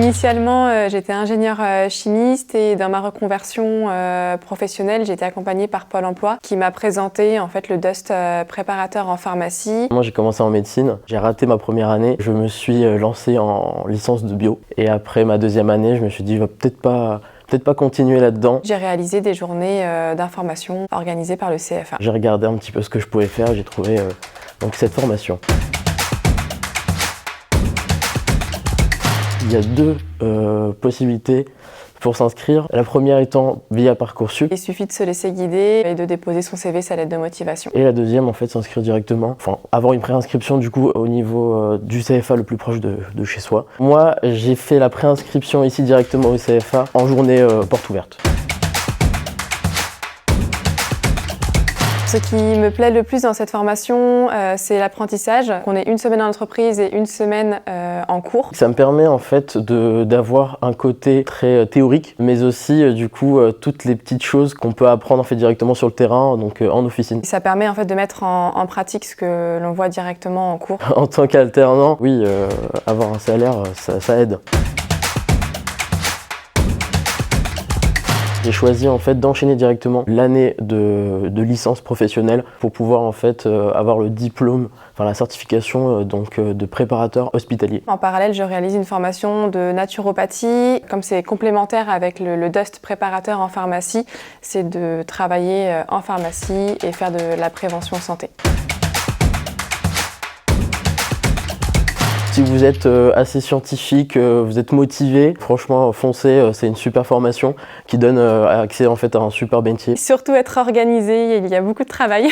Initialement, j'étais ingénieure chimiste et dans ma reconversion professionnelle, j'ai été accompagnée par Pôle emploi qui m'a présenté en fait le DUST préparateur en pharmacie. Moi, j'ai commencé en médecine, j'ai raté ma première année, je me suis lancé en licence de bio et après ma deuxième année, je me suis dit, je vais peut-être pas continuer là-dedans. J'ai réalisé des journées d'information organisées par le CFA. J'ai regardé un petit peu ce que je pouvais faire, j'ai trouvé donc cette formation. Il y a deux possibilités pour s'inscrire. La première étant via Parcoursup. Il suffit de se laisser guider et de déposer son CV, sa lettre de motivation. Et la deuxième, en fait, s'inscrire directement. Enfin, avoir une préinscription du coup au niveau du CFA le plus proche de chez soi. Moi, j'ai fait la préinscription ici directement au CFA en journée porte ouverte. Ce qui me plaît le plus dans cette formation, c'est l'apprentissage. On est une semaine en entreprise et une semaine en cours. Ça me permet en fait d'avoir un côté très théorique, mais aussi du coup toutes les petites choses qu'on peut apprendre en fait directement sur le terrain, donc en officine. Ça permet en fait de mettre en pratique ce que l'on voit directement en cours. En tant qu'alternant, oui, avoir un salaire, ça aide. J'ai choisi en fait d'enchaîner directement l'année de licence professionnelle pour pouvoir en fait avoir le diplôme, enfin la certification de préparateur hospitalier. En parallèle, je réalise une formation de naturopathie. Comme c'est complémentaire avec le DUST préparateur en pharmacie, c'est de travailler en pharmacie et faire de la prévention santé. Si vous êtes assez scientifique, vous êtes motivé, franchement foncez, c'est une super formation qui donne accès en fait à un super métier. Surtout être organisé, il y a beaucoup de travail.